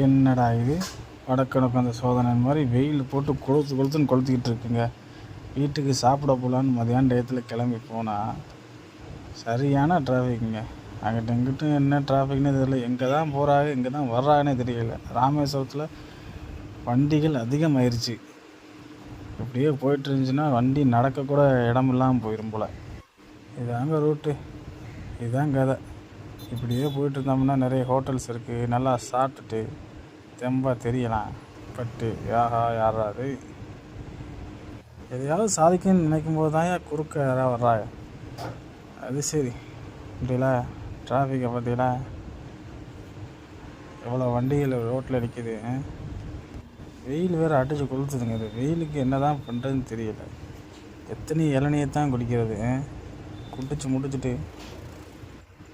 என்னடா இது வடக்கிழக்கு அந்த சோதனை மாதிரி வெயில் போட்டு கொளுத்துன்னு கொளுத்திக்கிட்டு இருக்குங்க. வீட்டுக்கு சாப்பிட போகலான்னு மதியான டயத்தில் கிளம்பி போனால் சரியான டிராஃபிக்குங்க. அங்கிட்ட இங்கிட்ட என்ன டிராஃபிக்னே தெரியல. எங்கே தான் போகிறாங்க எங்கே தான் வர்றாங்கன்னே தெரியல. ராமேஸ்வரத்தில் வண்டிகள் அதிகமாயிருச்சு. இப்படியே போயிட்டு இருந்துச்சுன்னா வண்டி நடக்கக்கூட இடம் இல்லாமல் போயிடும் போல். இதாங்க ரூட்டு, இதுதான் கதை. இப்படியே போயிட்டு இருந்தோம்னா நிறைய ஹோட்டல்ஸ் இருக்குது. நல்லா சாப்பிட்டுட்டு தெம்பாக தெரியலாம். பட்டு யாராவது எதையாவது சாதிக்கணும்னு நினைக்கும் போது தான் குறுக்க யாராவது வர்றாங்க. அது சரி, இப்படிலாம் டிராஃபிக்கை பார்த்தீங்களா, எவ்வளோ வண்டிகள் ரோட்டில் நிற்கிது. வெயில் வேறு அடித்து கொளுத்துதுங்க. இது வெயிலுக்கு என்ன தான் பண்ணுறதுன்னு தெரியல. எத்தனை இளநியை தான் குடிக்கிறது. குடிச்சு முடிச்சுட்டு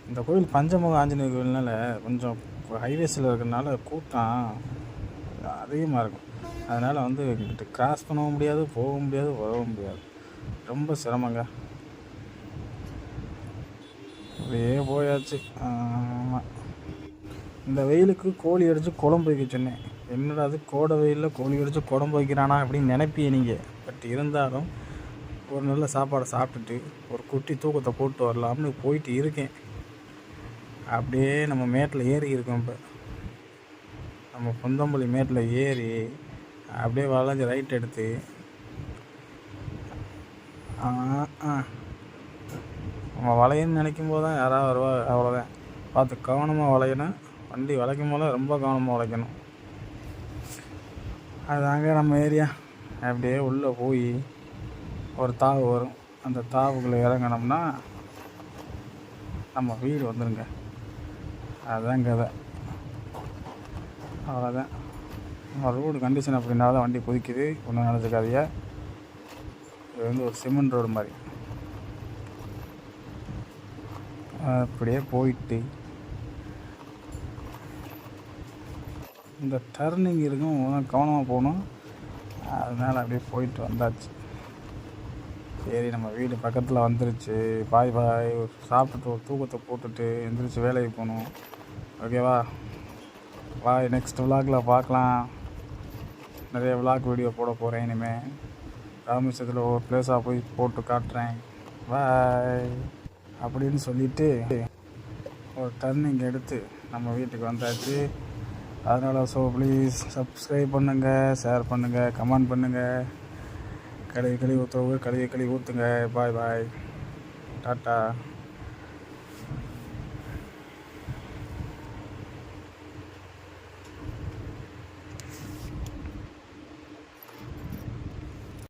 இந்த கோயில் பஞ்சமுக ஆஞ்சநேயர் கோயில்னால கொஞ்சம் ஹைவேஸில் இருக்கிறதுனால கூட்டம் அதிகமாக இருக்கும். அதனால் இங்கிட்ட கிராஸ் பண்ணவும் முடியாது, போக முடியாது, வரவும் முடியாது. ரொம்ப சிரமங்க. அப்படியே போயாச்சு. இந்த வெயிலுக்கு கோழி அடித்து குழம்பு வைக்க சொன்னேன். என்னடா அது கோடை வெயிலில் கோழி அடித்து குழம்பு வைக்கிறானா அப்படின்னு நினைப்பிய நீங்கள். பட் இருந்தாலும் ஒரு நல்ல சாப்பாடை சாப்பிட்டுட்டு ஒரு குட்டி தூக்கத்தை போட்டு வரலாம்னு போயிட்டு இருக்கேன். அப்படியே நம்ம மேட்டில் ஏறி இருக்கோம். இப்போ நம்ம பொந்தம்பள்ளி மேட்டில் ஏறி அப்படியே வளைஞ்சு ரைட் எடுத்து நம்ம வளையன்னு நினைக்கும் போது தான் யாராவது வருவா. அவ்வளோதான், பார்த்து கவனமாக வளையணும். வண்டி வளைக்கும் போது ரொம்ப கவனமாக வளைக்கணும். அதுதாங்க நம்ம ஏரியா. அப்படியே உள்ளே போய் ஒரு தாவு வரும். அந்த தாவுக்குள்ளே இறங்கினோம்னா நம்ம வீடு வந்துடுங்க. அதுதான் கதை. அவ்வளோதான். ரோடு கண்டிஷன் அப்படின்னா தான் வண்டி குதிக்குது. ஒன்றும் நினச்சிக்காதீங்க. இது ஒரு சிமெண்ட் ரோடு மாதிரி. அப்படியே போயிட்டு இந்த டர்னிங் இருக்கும், கவனமாக போகணும். அதனால் அப்படியே போயிட்டு வந்தாச்சு. சரி, நம்ம வீடு பக்கத்தில் வந்துருச்சு. பாய் சாப்பிட்டுட்டு ஒரு தூக்கத்தை போட்டுட்டு எந்திரிச்சு வேலைக்கு போகணும். ஓகேவா? பாய். நெக்ஸ்ட் விலாகில் பார்க்கலாம். நிறைய விலாக் வீடியோ போட போகிறேன் இனிமேல். ராமேஸ்வரத்தில் ஒரு பிளேஸாக போய் போட்டு காட்டுறேன். பாய் அப்படின்னு சொல்லிவிட்டு ஒரு டர்னிங் எடுத்து நம்ம வீட்டுக்கு வந்தாச்சு. அதனால் ப்ளீஸ் சப்ஸ்கிரைப் பண்ணுங்கள், ஷேர் பண்ணுங்கள், கமெண்ட் பண்ணுங்கள். கழுவி ஊற்றுறவங்க கழுவி ஊற்றுங்க. பாய் பாய், டாட்டா.